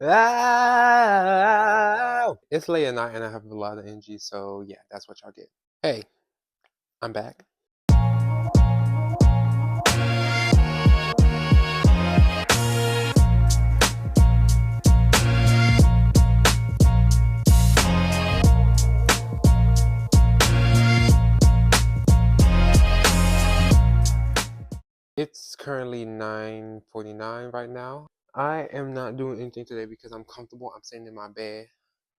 Ah! It's late at night and I have a lot of energy, so yeah, that's what y'all get. Hey, I'm back. It's currently 9:49 right now. I am not doing anything today because I'm comfortable. I'm sitting in my bed.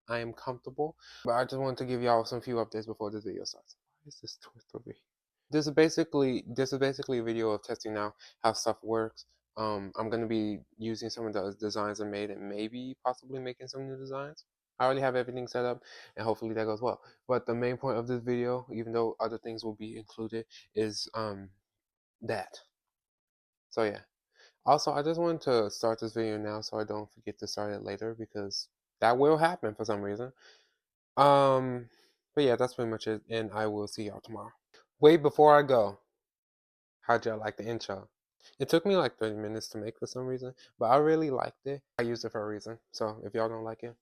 I am comfortable. But I just wanted to give y'all some few updates before this video starts. Why is this twist over here? This is basically a video of testing out how stuff works. I'm gonna be using some of the designs I made and maybe possibly making some new designs. I already have everything set up and hopefully that goes well. But the main point of this video, even though other things will be included, is that. So yeah. Also, I just wanted to start this video now so I don't forget to start it later because that will happen for some reason. Um, but yeah, that's pretty much it, and I will see y'all tomorrow. Wait, before I go, how'd y'all like the intro? It took me like 30 minutes to make for some reason, but I really liked it. I used it for a reason. So if y'all don't like it,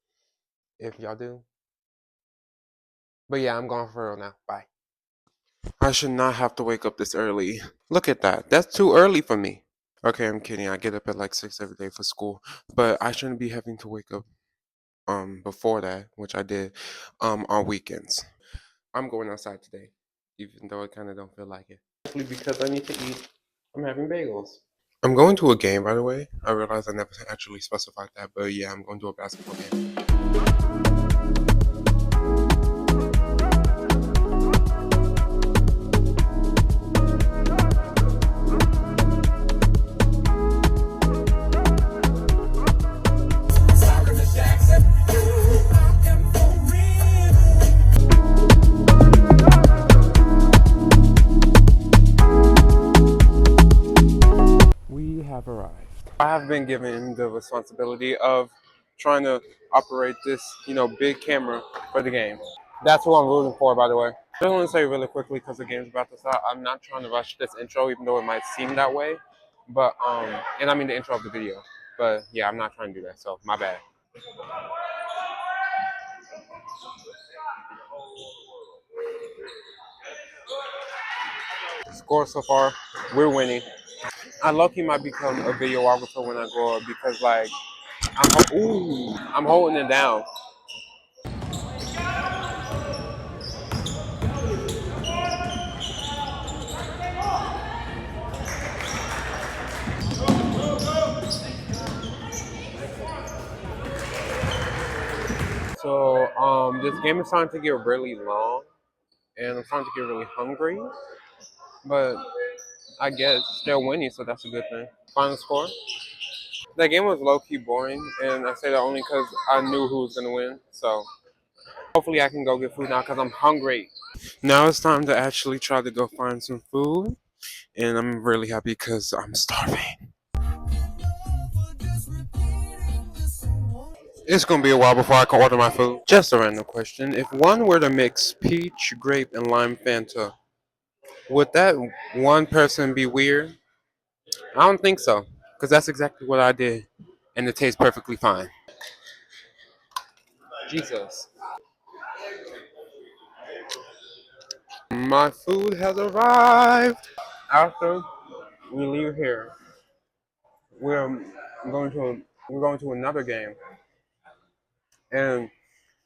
if y'all do. But yeah, I'm going for real now. Bye. I should not have to wake up this early. Look at that. That's too early for me. Okay, I'm kidding. I get up at like 6 every day for school, but I shouldn't be having to wake up before that, which I did on weekends. I'm going outside today, even though I kind of don't feel like it. Simply because I need to eat. I'm having bagels. I'm going to a game, by the way. I realized I never actually specified that, but yeah, I'm going to a basketball game. We have arrived. I have been given the responsibility of trying to operate this, big camera for the game. That's what I'm rooting for, by the way. I just want to say really quickly because the game's about to start. I'm not trying to rush this intro, even though it might seem that way. But and I mean the intro of the video. But yeah, I'm not trying to do that, so my bad. Score so far, we're winning. I lucky might become a videographer when I grow up because like I'm holding it down. So this game is starting to get really long, and I'm starting to get really hungry. But I guess they're winning, so that's a good thing. Final score. That game was low key boring, and I say that only because I knew who was gonna win. So hopefully I can go get food now because I'm hungry. Now it's time to actually try to go find some food, and I'm really happy because I'm starving. It's gonna be a while before I can order my food. Just a random question: if one were to mix peach, grape, and lime Fanta, would that one person be weird? I don't think so, because that's exactly what I did, and it tastes perfectly fine. Jesus. My food has arrived. After we leave here, we're going to we're going to another game, and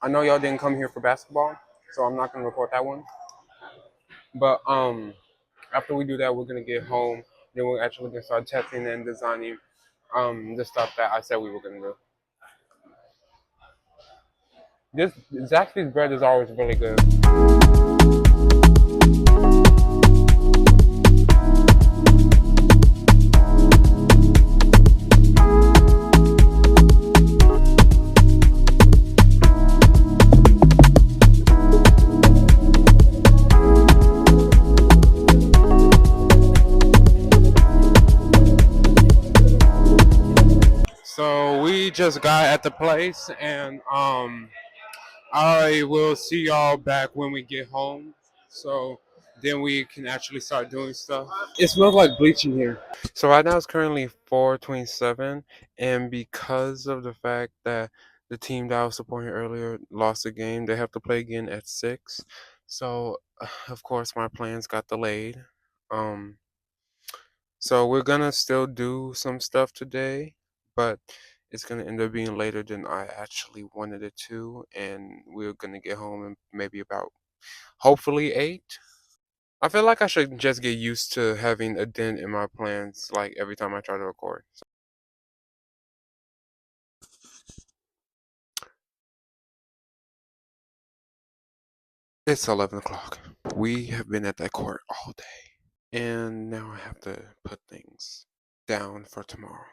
I know y'all didn't come here for basketball, so I'm not gonna report that one. But after we do that, we're gonna get home. Then we're actually gonna start testing and designing the stuff that I said we were gonna do. This Zaxby's bread is always really good. So we just got at the place, and I will see y'all back when we get home. So then we can actually start doing stuff. It smells like bleach in here. So right now it's currently 4:27, and because of the fact that the team that I was supporting earlier lost the game, they have to play again at 6. So of course my plans got delayed. Um, so we're gonna still do some stuff today, but it's gonna end up being later than I actually wanted it to, and we're gonna get home in maybe about hopefully 8. I feel like I should just get used to having a dent in my plans like every time I try to record. It's 11 o'clock. We have been at that court all day, and now I have to put things down for tomorrow.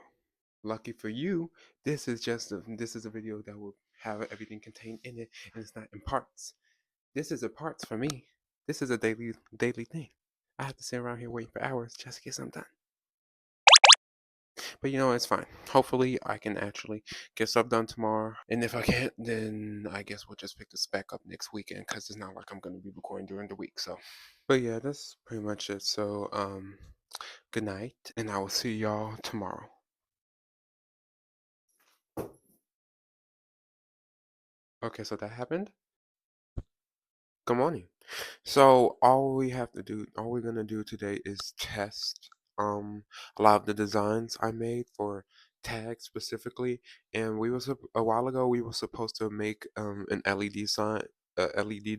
Lucky for you, this is a video that will have everything contained in it, and it's not in parts. This is a parts for me. This is a daily thing. I have to sit around here waiting for hours just to get something done. But you know, it's fine. Hopefully, I can actually get stuff done tomorrow. And if I can't, then I guess we'll just pick this back up next weekend because it's not like I'm going to be recording during the week. So, but yeah, that's pretty much it. So, good night, and I will see y'all tomorrow. Okay, so that happened. Good morning. So all we're gonna do today is test a lot of the designs I made for tags specifically. And a while ago we were supposed to make an LED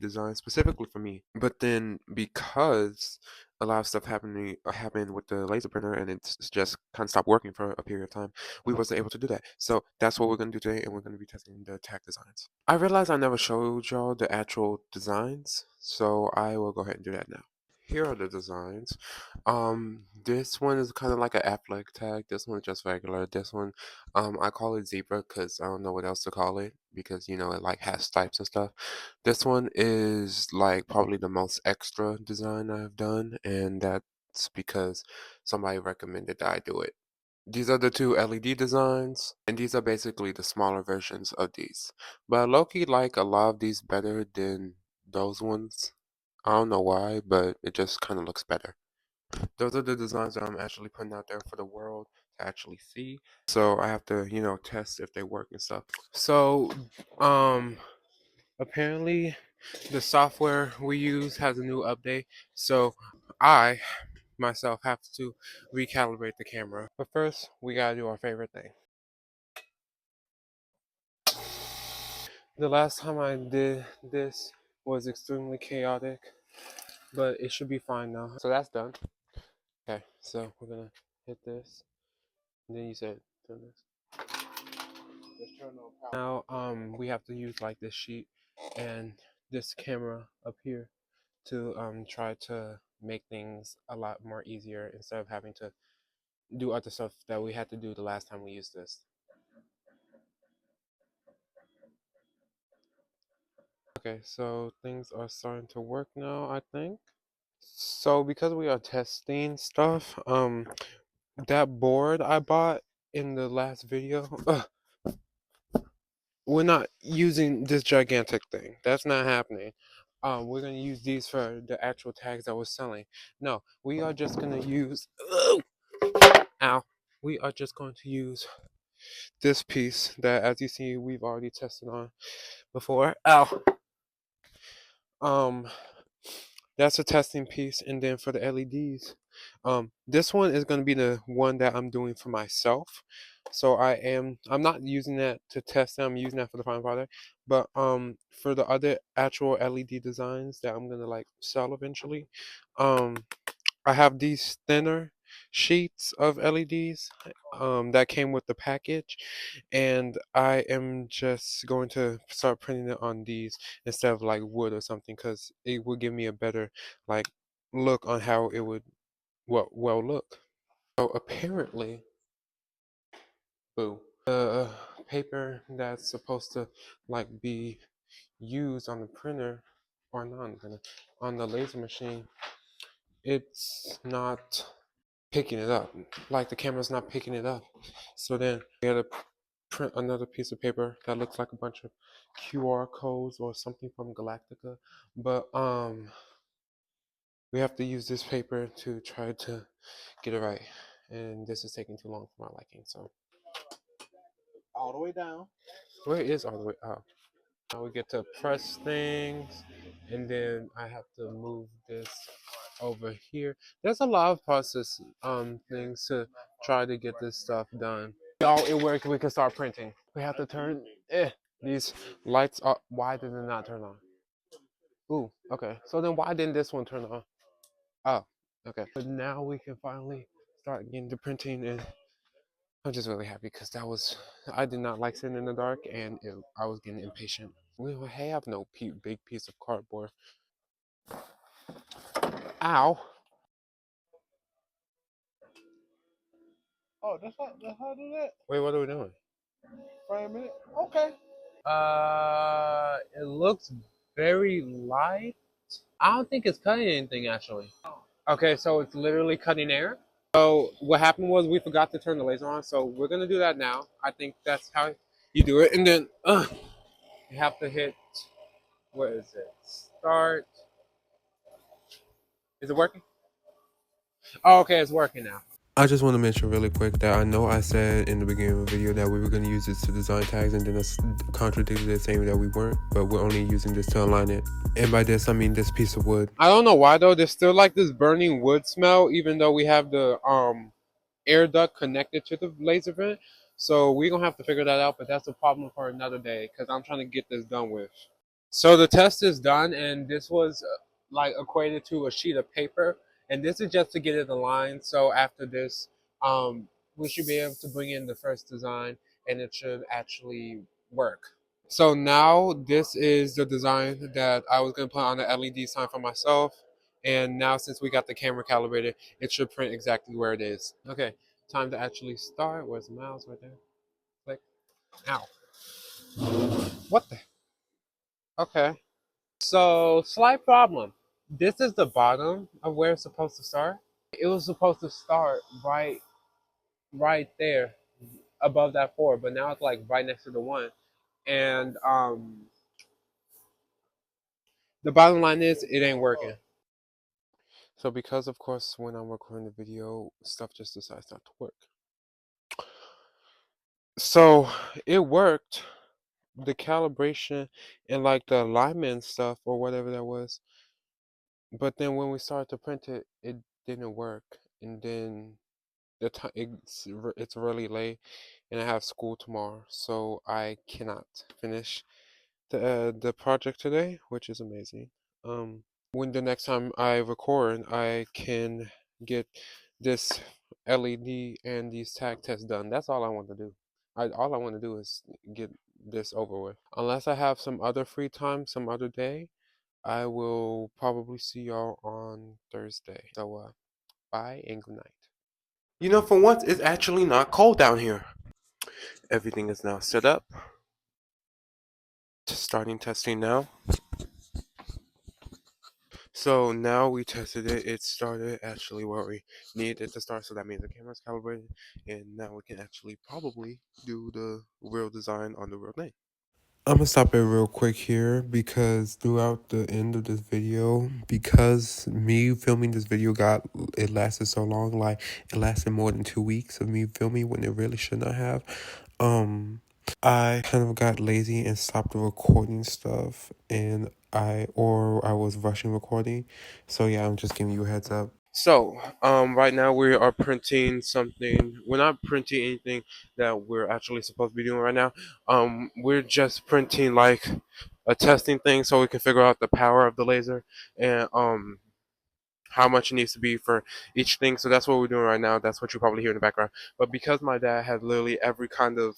design specifically for me. But then because a lot of stuff happened with the laser printer and it's just kind of stopped working for a period of time, we wasn't able to do that. So that's what we're gonna do today, and we're gonna be testing the tag designs. I realized I never showed y'all the actual designs, so I will go ahead and do that now. Here are the designs. This one is kind of like an athletic tag. This one's just regular. This one, I call it zebra because I don't know what else to call it because you know it like has stripes and stuff. This one is like probably the most extra design I've done, and that's because somebody recommended that I do it. These are the two LED designs, and these are basically the smaller versions of these. But Loki like a lot of these better than those ones. I don't know why, but it just kind of looks better. Those are the designs that I'm actually putting out there for the world to actually see. So I have to, you know, test if they work and stuff. So, um, apparently the software we use has a new update. So I myself have to recalibrate the camera. But first, we gotta do our favorite thing. The last time I did this was extremely chaotic, but it should be fine now. So that's done. Okay, so we're gonna hit this. And then you said turn this. Now we have to use like this sheet and this camera up here to try to make things a lot more easier instead of having to do other stuff that we had to do the last time we used this. Okay, so things are starting to work now, I think. So because we are testing stuff, that board I bought in the last video, we're not using this gigantic thing. That's not happening. We're gonna use these for the actual tags I was selling. No, we are just gonna use. Ow. We are just going to use this piece that, as you see, we've already tested on before. Ow. Um, that's a testing piece, and then for the LEDs, this one is going to be the one that I'm doing for myself. So I'm not using that to test them. I'm using that for the final product. But for the other actual LED designs that I'm gonna like sell eventually, um, I have these thinner sheets of LEDs that came with the package, and I am just going to start printing it on these instead of like wood or something because it would give me a better like look on how it would well look. So apparently, boo, the paper that's supposed to like be used on the printer or not on the printer, on the laser machine, it's not picking it up. Like the camera's not picking it up. So then we had to print another piece of paper that looks like a bunch of QR codes or something from Galactica. But we have to use this paper to try to get it right. And this is taking too long for my liking. So all the way down. where is all the way up? Now we get to press things, and then I have to move this over here. There's a lot of process things to try to get this stuff done. Oh, it worked. We can start printing. We have to turn these lights up. Why did it not turn on? Ooh, okay. So then why didn't this one turn on? Oh, okay. But now we can finally start getting the printing, and I'm just really happy because I did not like sitting in the dark, and I was getting impatient. We don't have no big piece of cardboard. Ow. Oh, that's how I do that. Wait, what are we doing? Frame it. Okay. It looks very light. I don't think it's cutting anything actually. Okay, so it's literally cutting air. So what happened was we forgot to turn the laser on, so we're gonna do that now. I think that's how you do it, and then you have to hit. Where is it? Start. Is it working? Oh, okay, it's working now. I just want to mention really quick that I know I said in the beginning of the video that we were going to use this to design tags, and then us contradicted it saying that we weren't, but we're only using this to align it. And by this, I mean this piece of wood. I don't know why though, there's still like this burning wood smell, even though we have the air duct connected to the laser vent. So we're going to have to figure that out, but that's a problem for another day because I'm trying to get this done with. So the test is done, and this was like equated to a sheet of paper, and this is just to get it aligned. So after this, we should be able to bring in the first design, and it should actually work. So now this is the design that I was gonna put on the LED sign for myself, and now since we got the camera calibrated, it should print exactly where it is. Okay, time to actually start. Where's the mouse? Right there. Click. Ow. What the? Okay. So, slight problem. This is the bottom of where it's supposed to start. It was supposed to start right there above that 4, but now it's like right next to the 1. And the bottom line is it ain't working. So because of course when I'm recording the video, stuff just decides not to work. So it worked. The calibration and like the alignment stuff or whatever that was. But then when we started to print it, it didn't work. And then the time it's really late, and I have school tomorrow, so I cannot finish the project today, which is amazing. When the next time I record, I can get this LED and these tag tests done. That's all I want to do. All I want to do is get this over with. Unless I have some other free time, some other day, I will probably see y'all on Thursday. So, bye and good night. You know, for once, it's actually not cold down here. Everything is now set up. Starting testing now. So now we tested it. It started actually where we needed it to start. So that means the camera's calibrated. And now we can actually probably do the real design on the real thing. I'm gonna stop it real quick here because throughout the end of this video, because me filming this video it lasted so long, like it lasted more than 2 weeks of me filming when it really should not have. I kind of got lazy and stopped the recording stuff, and I was rushing recording. So yeah, I'm just giving you a heads up. So, right now we are printing something. We're not printing anything that we're actually supposed to be doing right now. We're just printing like a testing thing so we can figure out the power of the laser and how much it needs to be for each thing. So that's what we're doing right now. That's what you probably hear in the background. But because my dad has literally every kind of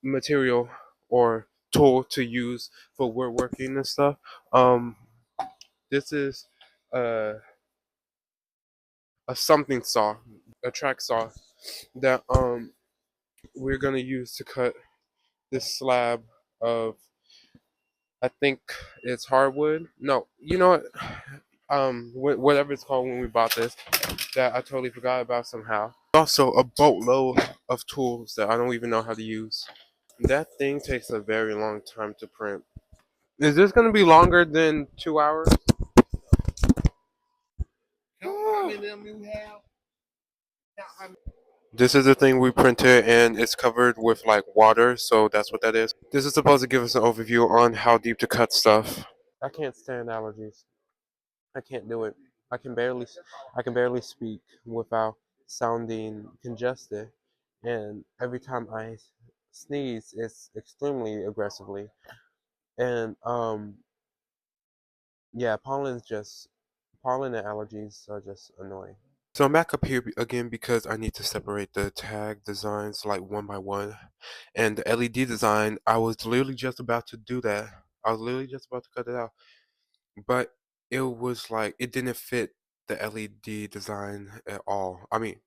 material or tool to use for woodworking and stuff, this is uh a something saw, a track saw that we're gonna use to cut this slab of, I think it's hardwood. No, you know what? Whatever it's called when we bought this, that I totally forgot about somehow. Also, a boatload of tools that I don't even know how to use. That thing takes a very long time to print. Is this gonna be longer than 2 hours? This is the thing we printed, and it's covered with like water, so that's what that is. This is supposed to give us an overview on how deep to cut stuff. I can't stand allergies. I can't do it. I can barely, I can barely speak without sounding congested, and every time I sneeze, it's extremely aggressively. And yeah, pollen and allergies are just annoying. So I'm back up here again because I need to separate the tag designs like one by one. And the LED design, I was literally just about to do that. I was literally just about to cut it out. But it was like, it didn't fit the LED design at all. I mean,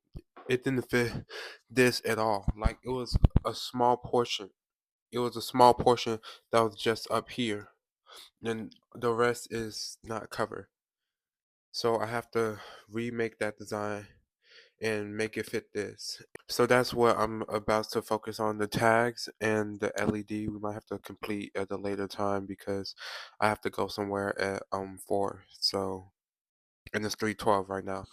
it didn't fit this at all. Like, it was a small portion. It was a small portion that was just up here. And the rest is not covered. So I have to remake that design and make it fit this. So that's what I'm about to focus on, the tags and the LED. We might have to complete at a later time because I have to go somewhere at 4. So and it's 3:12 right now.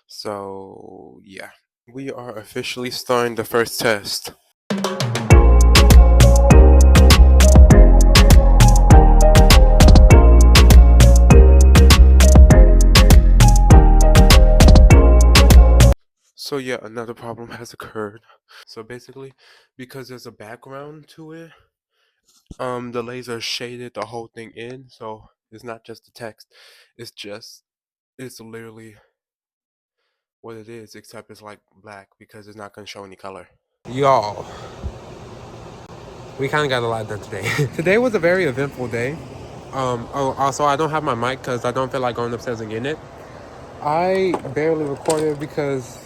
So yeah. We are officially starting the first test. So yeah, another problem has occurred. So basically, because there's a background to it, the laser shaded the whole thing in, so it's not just the text. It's literally what it is, except it's like black because it's not gonna show any color. Y'all, we kind of got a lot done today. Today was a very eventful day. Also, I don't have my mic because I don't feel like going upstairs and getting it. I barely recorded because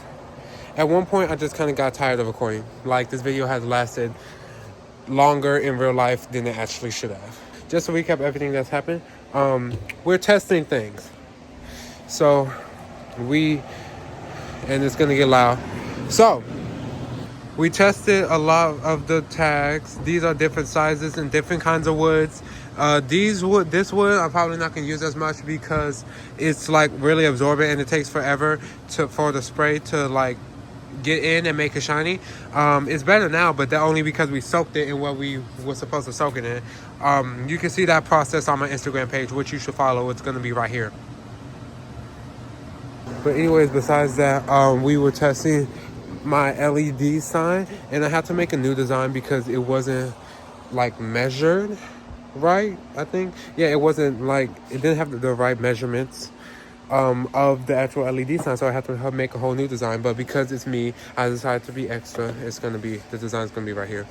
at one point I just kind of got tired of recording. Like, this video has lasted longer in real life than it actually should have. Just to recap everything that's happened, we're testing things. So and it's gonna get loud. So we tested a lot of the tags. These are different sizes and different kinds of woods. This wood, I'm probably not gonna use as much because it's like really absorbent and it takes forever for the spray to like get in and make it shiny. It's better now, but that only because we soaked it in what we were supposed to soak it in. You can see that process on my Instagram page, which you should follow. It's gonna be right here. But anyways, besides that, we were testing my LED sign, and I had to make a new design because it wasn't like measured right. I think, yeah, it wasn't like, it didn't have the right measurements of the actual LED sign, so I had to make a whole new design. But because it's me, I decided to be extra. The design's gonna be right here.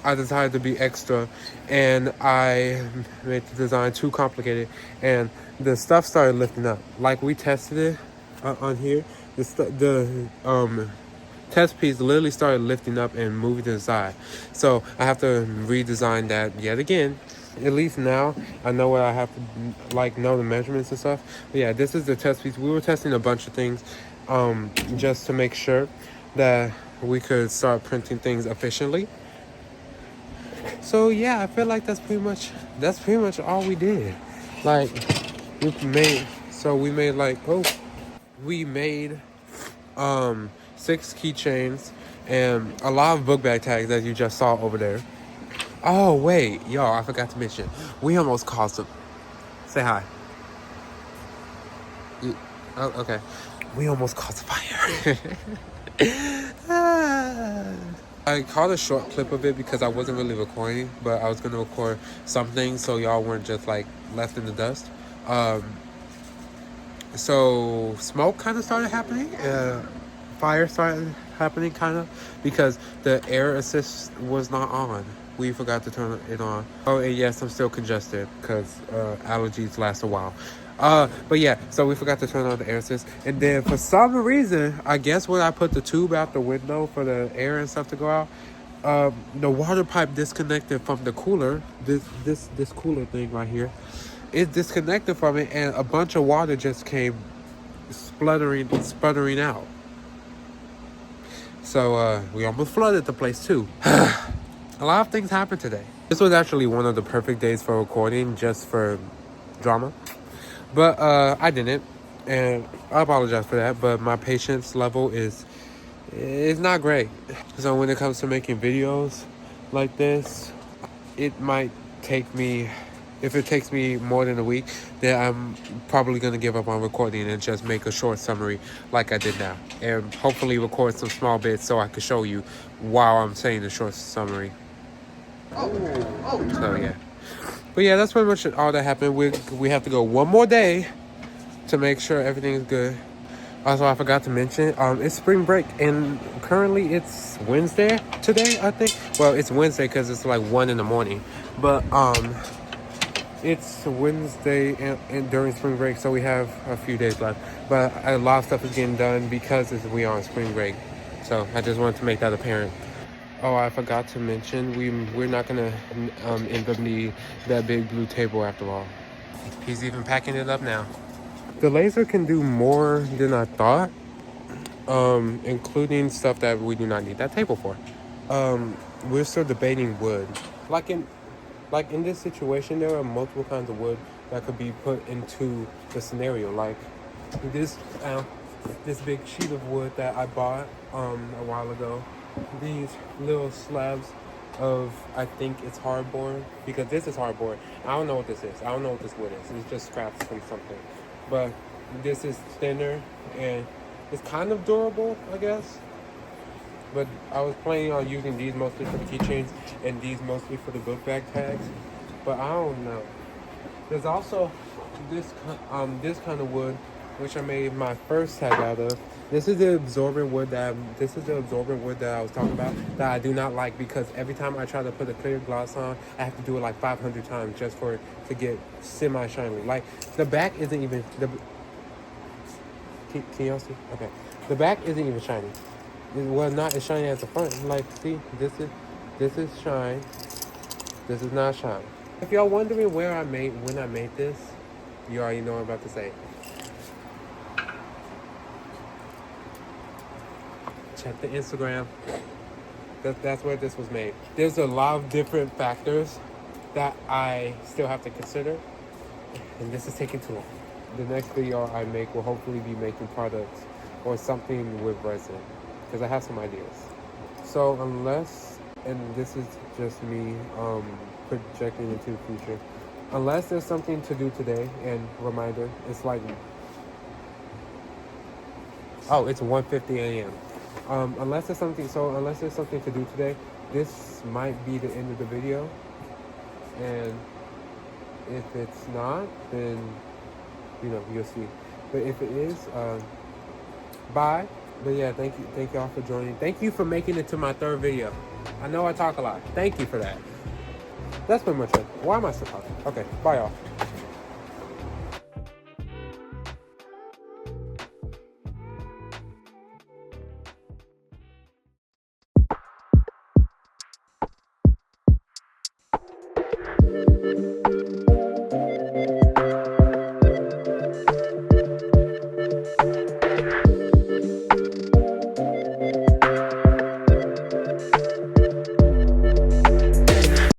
I decided to be extra, and I made the design too complicated, and the stuff started lifting up. Like, we tested it on here. The test piece literally started lifting up and moving to the side. So I have to redesign that yet again. At least now I know what I have to, like, know the measurements and stuff. But yeah, this is the test piece. We were testing a bunch of things just to make sure that we could start printing things efficiently. So yeah, I feel like that's pretty much all we did. Like, we made 6 keychains and a lot of book bag tags that you just saw over there. Oh wait, y'all, I forgot to mention, we almost caused a say hi. Oh, okay. We almost caused a fire. I caught a short clip of it because I wasn't really recording, but I was gonna record something so y'all weren't just like left in the dust. So smoke kind of started happening. Fire started happening kind of because the air assist was not on. We forgot to turn it on. Oh, and yes, I'm still congested because allergies last a while. But yeah, so we forgot to turn on the air assist, and then for some reason, I guess when I put the tube out the window for the air and stuff to go out, the water pipe disconnected from the cooler. This cooler thing right here, it disconnected from it, and a bunch of water just came sputtering out. So we almost flooded the place too. A lot of things happened today. This was actually one of the perfect days for recording, just for drama. But I didn't. And I apologize for that, but my patience level is not great. So when it comes to making videos like this, it might take me, if it takes me more than a week, then I'm probably going to give up on recording and just make a short summary like I did now. And hopefully record some small bits so I can show you while I'm saying the short summary. So yeah. But yeah, that's pretty much all that happened. We have to go one more day to make sure everything is good. Also, I forgot to mention, it's spring break, and currently it's Wednesday today, I think. Well, it's Wednesday because it's like 1 in the morning. But it's Wednesday and during spring break, so we have a few days left. But a lot of stuff is getting done because we are on spring break. So I just wanted to make that apparent. Oh, I forgot to mention, we're not gonna end up needing that big blue table after all. He's even packing it up now. The laser can do more than I thought, including stuff that we do not need that table for. We're still debating wood. Like in this situation, there are multiple kinds of wood that could be put into the scenario. Like this this big sheet of wood that I bought a while ago. These little slabs of, I think it's hardboard, because this is hardboard. I don't know what this is. I don't know what this wood is. It's just scraps from something. But this is thinner and it's kind of durable, I guess. But I was planning on using these mostly for the keychains and these mostly for the book bag tags. But I don't know. There's also this kind of wood, which I made my first tag out of. This is the absorbent wood that I was talking about, that I do not like, because every time I try to put a clear gloss on, I have to do it like 500 times just for it to get semi shiny. Like the back isn't even can y'all see? Okay, the back isn't even shiny. Well, not as shiny as the front. Like, see, this is shine. This is not shine. If y'all wondering when I made this, you already know what I'm about to say. Check the Instagram. That's where this was made. There's a lot of different factors that I still have to consider, and this is taking too long. The next video I make will hopefully be making products or something with resin, because I have some ideas. So unless, and this is just me projecting into the future, unless there's something to do today, and reminder, it's like, oh, it's 1:50 a.m. Unless there's something to do today, this might be the end of the video. And if it's not, then you'll see. But if it is, bye. But yeah, thank y'all for joining. Thank you for making it to my third video. I know I talk a lot. Thank you for that. That's pretty much it. Why am I still talking? Okay, bye y'all.